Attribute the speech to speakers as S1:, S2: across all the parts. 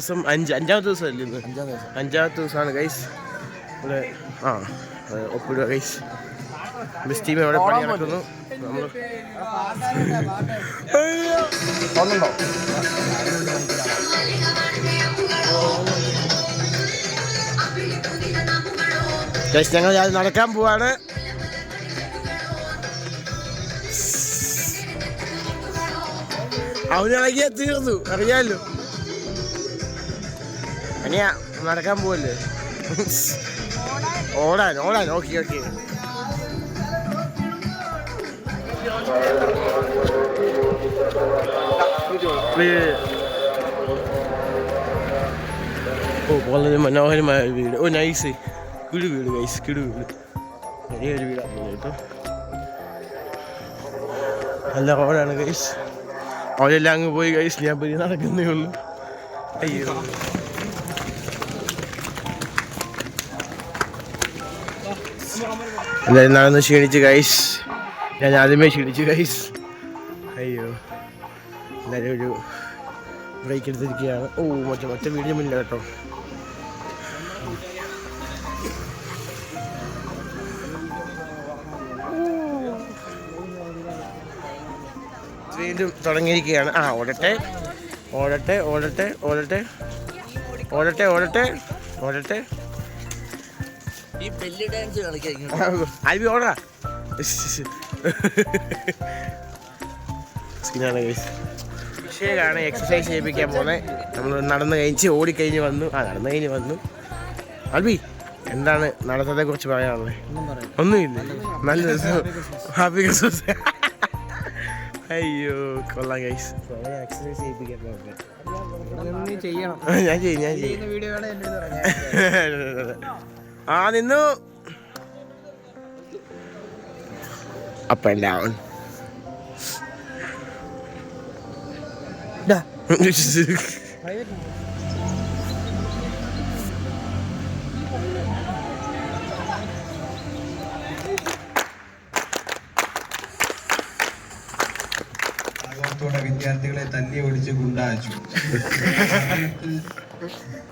S1: ദിവസം അഞ്ചാമത്തെ ദിവസം അല്ലേ ഇന്ന്? അഞ്ചാമത്തെ ദിവസമാണ് ഗൈസ് ഇവിടെ. ഒപ്പിടുക ഗൈസ്. ബെസ്റ്റ് ടീം എവിടെ പണി നടക്കുന്നു. നമ്മൾ ഗൈസ് ഞങ്ങൾ നടക്കാൻ പോവാണ്. അവനിറങ്ങിയാ തീർന്നു, അറിയാമല്ലോ. അനിയാ നടക്കാൻ പോവല്ലേ? ഓടാൻ. ഓക്കെ വളരെ മനോഹരമായ വീട്. നൈസ്. കിടുവീട് ഗൈസ്, കിടുവീട്. വലിയൊരു വീടാണ് കേട്ടോ. നല്ല റോഡാണ് ഗൈസ്. അവരെല്ലാം അങ്ങ് പോയി ഗൈസ്. ഞാൻ പോയി നടക്കുന്നേ ഉള്ളൂ. അയ്യോ, എല്ലാവരും നടന്ന് ക്ഷീണിച്ച് ഗൈസ്. ഞാൻ ആദ്യമേ ക്ഷീണിച്ചു ഗൈസ്. അയ്യോ, എല്ലാവരും ഒരു ബ്രേക്ക് എടുത്തിരിക്കുകയാണ്. മറ്റേ വീടിന് മുന്നിൽ കേട്ടോ. വീണ്ടും തുടങ്ങിയിരിക്കുകയാണ്. ഓടട്ടെ. അൽബി ഓടാ. വിഷയമാണ് എക്സസൈസ് ചെയ്യിപ്പിക്കാൻ പോകുന്നത്. നമ്മൾ നടന്നു ഓടിക്കഴിഞ്ഞ് വന്നു. അൽബി, എന്താണ് നടത്തത്തെ കുറിച്ച് പറയാനുള്ളത്? ഒന്നുമില്ല. നല്ല രസം. Happy Christmas. അയ്യോ, കൊള്ളാം ഗൈസ്. എക്സസൈസ് ചെയ്യിപ്പിക്കാൻ പോകുന്നത്. ഞാൻ ചെയ്യും. നിന്നു. Up and down.
S2: വിദ്യാർത്ഥികളെ തല്ലി ഓടിച്ച് ഗുണ്ടാച്ചു.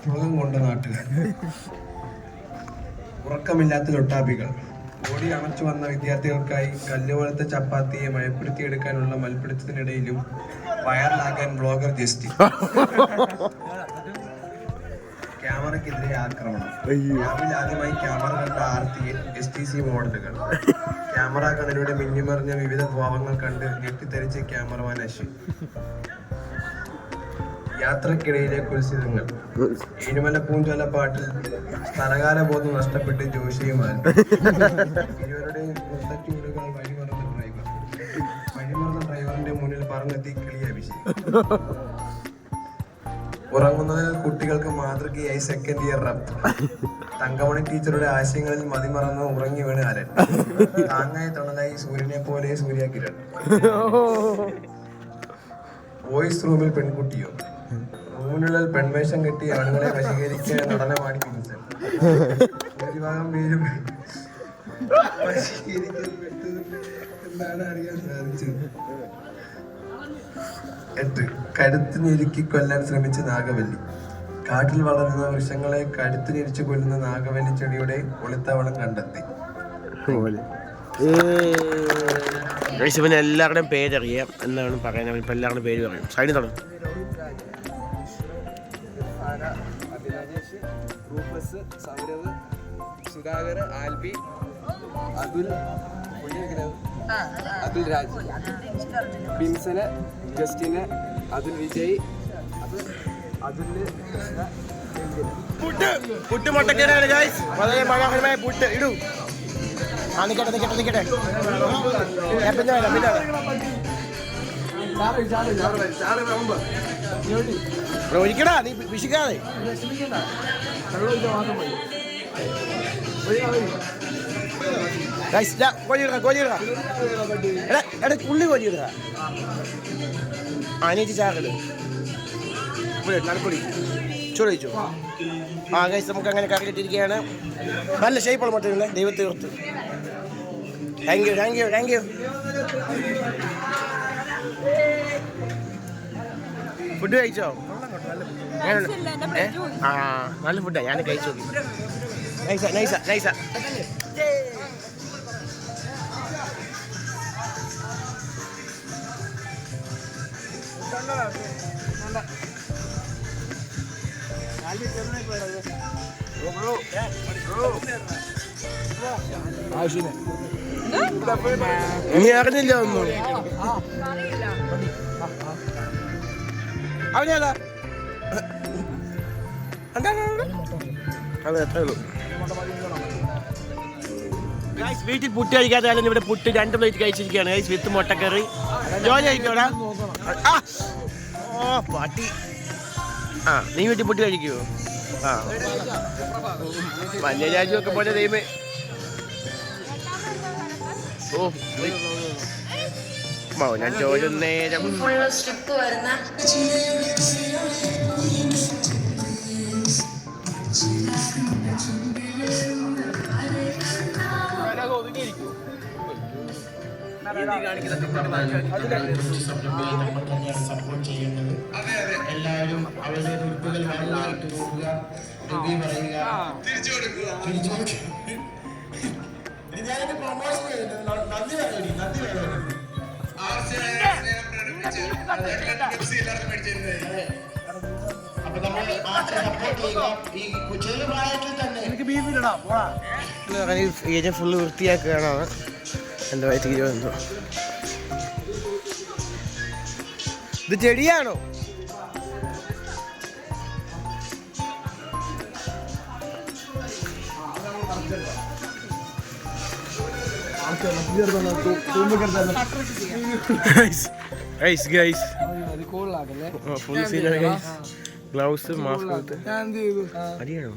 S2: പുളകം കൊണ്ട നാട്ടുകാർ, ഉറക്കമില്ലാത്ത തൊട്ടാപ്പികൾ, ഓടി അമർച്ചു വന്ന വിദ്യാർത്ഥികൾക്കായി കല്ലുപോലത്തെ ചപ്പാത്തിയെ മയപ്പെടുത്തിയെടുക്കാനുള്ള മൽപ്പിടുത്തത്തിനിടയിലും വൈറലാകാൻ ബ്ലോഗർ ജസ്റ്റി. ക്യാമറയ്ക്കെതിരെ ആക്രമണം. രാവിലെ ആദ്യമായി ക്യാമറ കണ്ട ആർത്തിയിൽ STC മോഡലുകൾ. ക്യാമറ കണ്ണിലൂടെ മിന്നിമറിഞ്ഞ വിവിധ ഭാവങ്ങൾ കണ്ട് ഞെട്ടിത്തെറിച്ച ക്യാമറമാൻ അശ്വിൻ. യാത്രക്കിടയിലെ കുൽസിതങ്ങൾ. ഏഴുമല പൂഞ്ചോല പാട്ടിൽ സ്ഥലകാല ബോധം നഷ്ടപ്പെട്ട് ജോഷിയുമായി. ഇരുവരുടെയും നൃത്തച്ചൂടുകൾ വഴിമറന്ന ഡ്രൈവറിന്റെ മുന്നിൽ പറഞ്ഞെത്തി കിളിയ അഭിഷേകം. ഉറങ്ങുന്നതിൽ കുട്ടികൾക്ക് മാതൃകയായി സെക്കൻഡ് ഇയർ റപ്പ്. തങ്കമണി ടീച്ചറുടെ ആശയങ്ങളിൽ മതിമറന്ന് ഉറങ്ങി വീണ് അലൻ. താങ്ങായ തണലായി സൂര്യനെ പോലെ സൂര്യകിരൺ. വോയിസ് റൂമിൽ പെൺകുട്ടിയോ. റൂമിനുള്ളിൽ പെൺവേഷം കെട്ടി ആണുങ്ങളെ വശീകരിക്കാൻ നടനമാടി പിടിച്ചത്. ഭൂരിഭാഗം പേരും എന്നാണ് അറിയാൻ സാധിച്ചത്. 8. കഴുത്ത് ഞെരുക്കി കൊല്ലാൻ ശ്രമിച്ച നാഗവല്ലി. കാട്ടിൽ വളരുന്ന വൃക്ഷങ്ങളെ കഴുത്ത് ഞെരിച്ചു കൊല്ലുന്ന നാഗവല്ലി ചെടിയുടെ ഒളിത്താവളം കണ്ടെത്തി.
S1: എല്ലാവരുടെയും പേരറിയാം എന്നാണ് പറയാൻ. ഇപ്പം എല്ലാവരുടെയും പേര് പറയും. സൈഡിൽ തുടങ്ങും.
S3: സൗരവ്, സുധാകർ, ആൽബി, അതുൽ രാജ്, ബിൻസന്, ജസ്റ്റിന്, അതുൽ വിജയ്,
S1: പുട്ട് മുട്ടക്കറിയാണ് ഗൈസ്. വളരെ മനോഹരമായ പുട്ട് ഇടൂ. നിക്കട്ടെ. പിന്നെ ഒഴിക്കടാ, നീ വിഷിക്കാതെ. കോഴിയിടുക. ഉള്ളി കോഴിയിടുക. അനിയത്തി ചാകല് നടക്കൊടി ചോദിച്ചു. ഗൈസ്, നമുക്ക് അങ്ങനെ കറി കിട്ടിയിരിക്കുകയാണ്. നല്ല ഷേപ്പുള്ള മുട്ടയുണ്ട്. ദൈവത്തെ ഓർത്ത്. Thank you. ഫുഡ് കഴിച്ചോ? ആ നല്ല ഫുഡാണ്, ഞാൻ കഴിച്ചു നോക്കി. നൈസാ നൈസാ നൈസാ. നീ അറിഞ്ഞില്ല ഒന്നും. അവനേതാ? അതെ എത്ര ഉള്ളൂ. വീട്ടിൽ പുട്ട് കഴിക്കാത്ത ഇവിടെ പുട്ട് 2 പ്ലേറ്റ് കഴിച്ചിരിക്കുകയാണ് ഗൈസ്, വിത്ത് മുട്ടക്കറി. ജോലി കഴിക്കോടാ? ഓ പാട്ടി. ആ നീ വീട്ടിൽ പുട്ട് കഴിക്കുമോ? ആ വലിയ രാജ്യമൊക്കെ പോലെ ദൈവമേ. ഓ മൗനം ചോരും നേരം. എല്ലാവരും അവരുടെ ഉടുപ്പുകൾ നന്നായിട്ട് നോക്കുക, റിവ്യൂ പറയുക, തിരിച്ചു കൊടുക്കുക. ഞാനൊരു പ്രൊമോഷൻ ചെയ്തിട്ടുണ്ട്. നന്ദി പറയടി, നന്ദി പറയടി. അപ്പൊ നമ്മൾ സപ്പോർട്ട് ചെയ്യുക. ഈ ചെറിയ പ്രായത്തിൽ തന്നെ എനിക്ക് ബീഫിലിടാം. ഏജൻ ഫുള്ള് വൃത്തിയാക്കുകയാണ്. എന്തോ തീരുമെന്തോ. ഇത് ചെടിയാണോ? ഗ്ലൗസ് മാസ്ക് അടിയാണോ?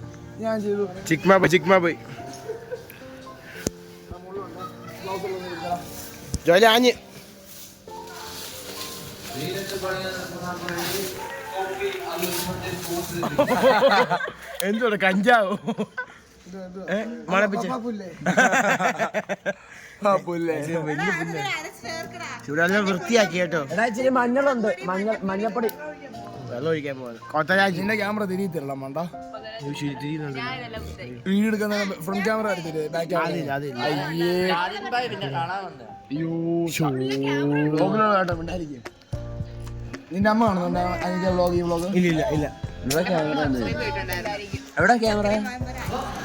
S1: ചിക്മാ ബോയ് ജോലി ആഞ്ഞ്. എന്തോടെ കഞ്ചാവോ? മണപ്പിച്ച ചൂടാതെ വൃത്തിയാക്കി കേട്ടോ.
S3: മഞ്ഞളുണ്ട്, മഞ്ഞപ്പൊടി.
S1: വെള്ളം ഒഴിക്കാൻ പോകുന്നത്. കോത്തരാജിന്റെ
S3: ക്യാമറ തിരിയത്തില്ല മണ്ട. വീഡിയോ എടുക്കുന്ന ഫ്രണ്ട് ക്യാമറ എടുത്തില്ലേ? ബാക്ക് ക്യാമറ നിന്റെ അമ്മ കാണുന്നുണ്ടോ അതിന്റെ വ്ളോഗ്? ഈ വ്ളോഗ്
S1: ഇല്ല ഇല്ല.
S3: എവിടെ ക്യാമറ?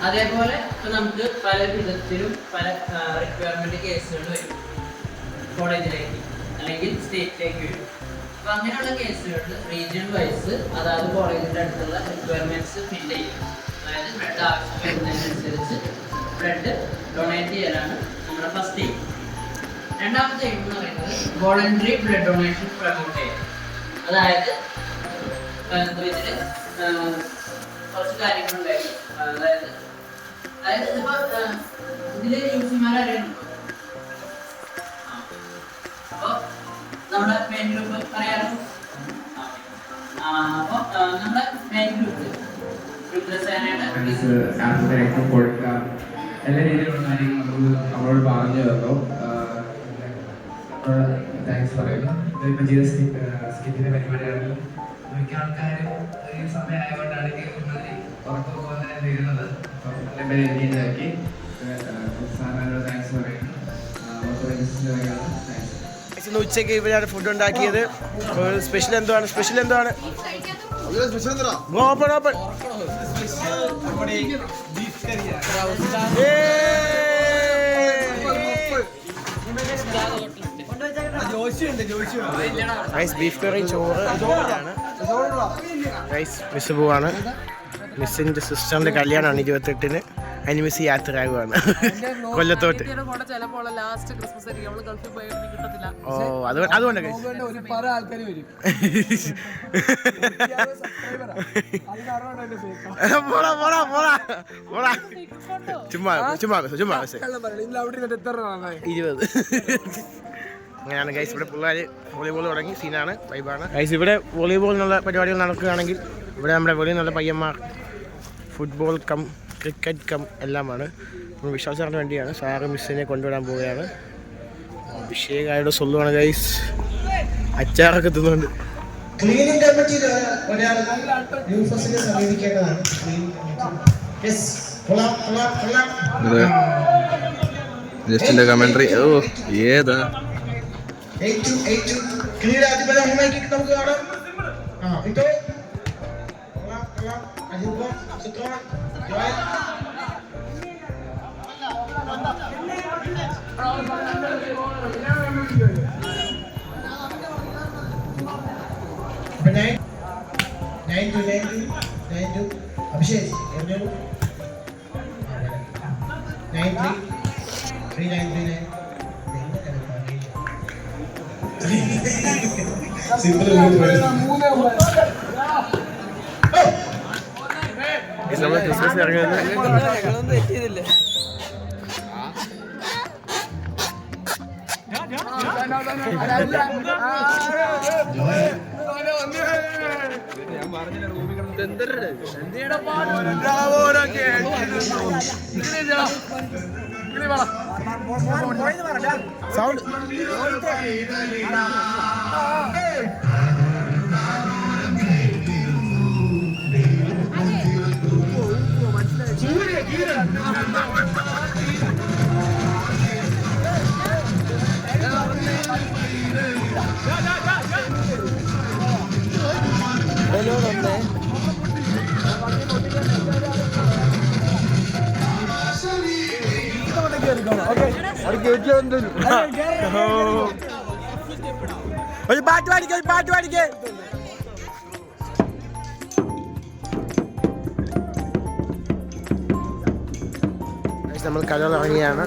S4: അതേപോലെ നമുക്ക് പല വിധത്തിലും പല റിക്വയർമെന്റ് കേസുകൾ വരും കോളേജിലേക്ക് അല്ലെങ്കിൽ സ്റ്റേറ്റിലേക്ക് വരും. അപ്പൊ അങ്ങനെയുള്ള കേസുകളിൽ റീജിയൻ വൈസ് അതായത് കോളേജിന്റെ അടുത്തുള്ള റിക്വയർമെന്റ്സ് ഫില്ല് ചെയ്യും. അതായത് ബ്ലഡ് ആവശ്യം വരുന്നതിനനുസരിച്ച് ബ്ലഡ് ഡൊണേറ്റ് ചെയ്യലാണ് നമ്മുടെ ഫസ്റ്റ് എയിം. രണ്ടാമത്തെ എയിം എന്ന് പറയുന്നത് വോളണ്ടറി ബ്ലഡ് ഡൊണേഷൻ പ്രൊമോട്ട് ചെയ്യുക. അതായത് ഇതിൽ കുറച്ച് കാര്യങ്ങളുണ്ടായിരുന്നു. അതായത് ഇതിപ്പോ ഇതില് യൂസിമാരറിയുന്നുണ്ടോ? അപ്പൊ നമ്മുടെ മെയിൻ ഗ്രൂപ്പ് പറയാലോ. അപ്പൊ നമ്മുടെ മെയിൻ ഗ്രൂപ്പ്
S5: കൊടുക്കുക എല്ലാ രീതിയിലുള്ള കാര്യങ്ങൾ നമ്മളോട് പറഞ്ഞു തന്നു. താങ്ക്സ് പറയുന്നു. ഇപ്പം ചെയ്ത സ്കിറ്റിന്റെ പരിപാടിയാണെങ്കിൽ മിക്ക ആൾക്കാരും ഈ സമയമായതുകൊണ്ടാണെങ്കിൽ ഉറക്കം പോലെ തീരുന്നത്. അപ്പം എല്ലാം ആക്കി സാറിനോട് താങ്ക്സ് പറയുന്നു.
S1: ഇന്ന് ഉച്ചയ്ക്ക് ഇവരാണ് ഫുഡ് ഉണ്ടാക്കിയത്. സ്പെഷ്യൽ എന്താണ്? Open open. ബീഫ് കറി, ചോറ് ആണ്. മിസ് പോവാണ്. മിസ്സിന്റെ സിസ്റ്ററിന്റെ കല്യാണമാണ് 28-ന്. അതിന് മിസ് യാത്രയാകുവാണ് കൊല്ലത്തോട്ട്. ഓ അതുകൊണ്ട് ചുമ്മാ 20. അങ്ങനെയാണ് ഗൈസ്. ഇവിടെ പിള്ളേർ വോളിബോൾ തുടങ്ങി. സീനാണ്, വൈബാണ് ഗൈസ്. ഇവിടെ വോളിബോൾ എന്നുള്ള പരിപാടികൾ നടക്കുകയാണെങ്കിൽ ഇവിടെ നമ്മുടെ വെളിയിൽ നിന്നുള്ള പയ്യന്മാർ ഫുട്ബോൾ കം ക്രിക്കറ്റ് കം എല്ലാമാണ്. വിശാൽ സാറിന് വേണ്ടിയാണ്. സാറ് മിസ്സിനെ കൊണ്ടുവിടാൻ പോവുകയാണ്. അഭിഷേകായുടെ സൊല്ലുവാണ് ഗൈസ്. അച്ചാറൊക്കെ തിന്നുന്നുണ്ട്. ക്ലീനിങ് കമ്മിറ്റിയിൽ ഒരാൾ യൂഫസിനെ സമീപിക്കേണ്ടതാണ്. Cleaning committee. യെസ്, കൊള്ളാം കൊള്ളാം കൊള്ളാം.
S2: ജസ്റ്റിന്റെ കമന്ററി ഏതാ
S1: ക്ലീൻ അധിപതി നമുക്ക് കാണാം. ഇട്ടോ കൊള്ളാം കൊള്ളാം. അജിബോ ചിത്രം ജോയൽ അഭിഷേക് നമ്മളെ ക്രിസ്മസ് ഇറങ്ങുന്നത് സൗണ്ട് ഒരു പാട്ട് പാടിക്കേ, ഒരു പാട്ട് പാടിക്കേ. നമ്മൾ കഥകൾ ഇറങ്ങിയാണ്.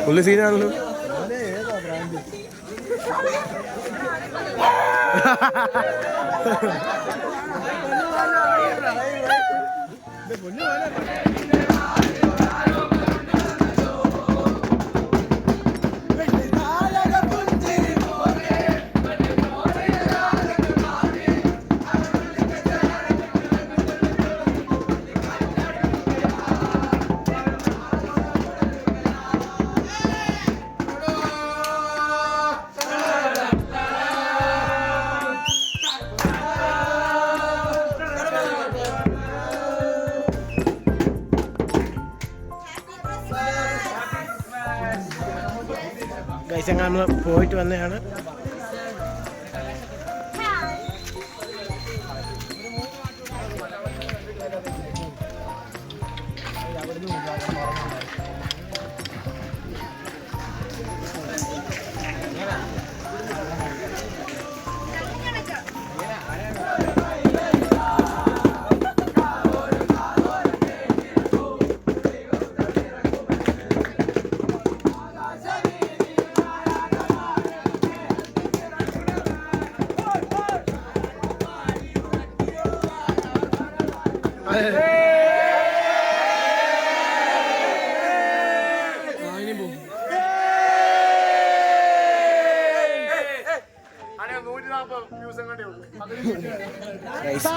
S1: പുള്ളി സീനാണല്ലോ. ഗൈസ് നമ്മൾ പോയിട്ട് വന്നതാണ്.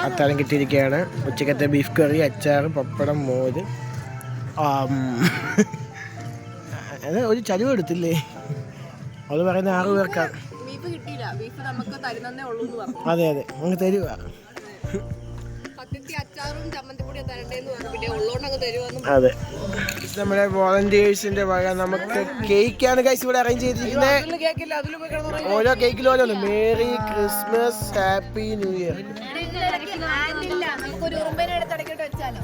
S1: അത്താഴം കിട്ടിയിരിക്കുകയാണ്. ഉച്ചക്കത്തെ ബീഫ് കറി, അച്ചാർ, പപ്പടം, മോര്. ഒരു ചരിവ് എടുത്തില്ലേ? അത് പറയുന്ന 6 പേർക്കാണ്.
S6: ബീഫ് കിട്ടിയില്ല, ബീഫ് നമുക്ക് തരുന്നേ ഉള്ളൂ എന്ന് പറഞ്ഞു.
S1: അതെ അങ്ങ് തരുക.
S6: സത്യത്തിൽ അച്ചാറും ചമ്മന്തിപ്പൊടിയും തരണ്ടേന്ന് പറഞ്ഞു, പിന്നെ ഉള്ളോണ്ട് അങ്ങ് തരുവാന്ന്.
S1: അതെ, നമ്മുടെ വോളണ്ടിയേഴ്സിന്റെ വക നമുക്ക് കേക്കാണ് ഗൈസ് ഇവിടെ അറേഞ്ച് ചെയ്തിരിക്കുന്നത്. ഓരോ കേക്കിലും ഓരോന്ന്. Merry Christmas, happy new year.
S6: നമുക്കൊരു ഉറുമ്പേനെ എടുത്ത് ഇടയ്ക്കിട്ട് വെച്ചാലോ.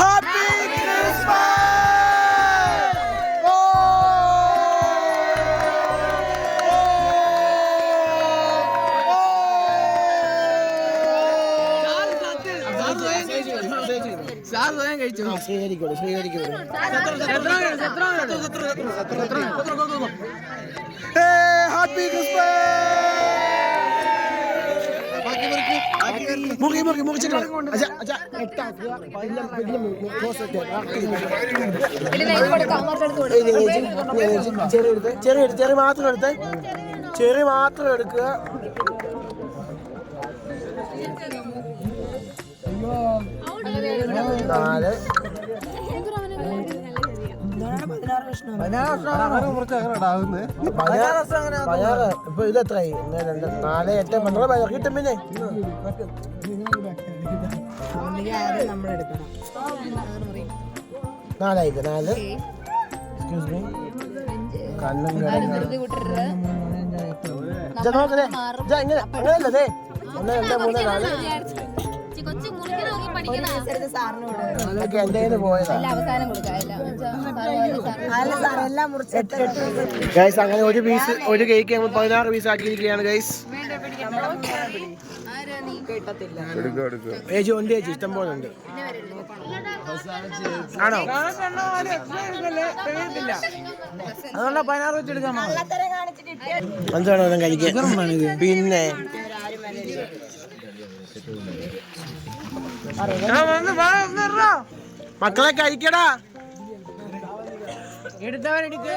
S1: Happy Christmas. ഹാപ്പി ചെറിയ മാത്രം എടുത്ത് ചെറിയ മാത്രം എടുക്കുക. നാല് ഇപ്പൊ ഇത് എത്രയായി? 1, 2, 4, 8, 12 കിട്ടും. പിന്നെ 4 ആയിപ്പോ. 4 എക്സ്ക്യൂസ് മീ, കണ്ണും നോക്കതേ ഇങ്ങനെ അങ്ങനെയല്ലേ. 1, 2, 3, 4 അതൊക്കെ എന്റെ കയ്യിൽ പോയതാ. ഗൈസ് അങ്ങനെ ഒരു കേക്ക് നമ്മൾ 16 പീസ് ആക്കിയിരിക്കുകയാണ് ഗൈസ്. ചേച്ചി ഉണ്ട്, ചേച്ചി ഇഷ്ടം പോലെ ഉണ്ട്. ആണോ? അതുകൊണ്ടാ 16 വെച്ചെടുക്കാൻ. എന്താണോ കഴിക്കാൻ? പിന്നെ മക്കളെ കഴിക്കടാ. എടുത്തവരെടുക്ക.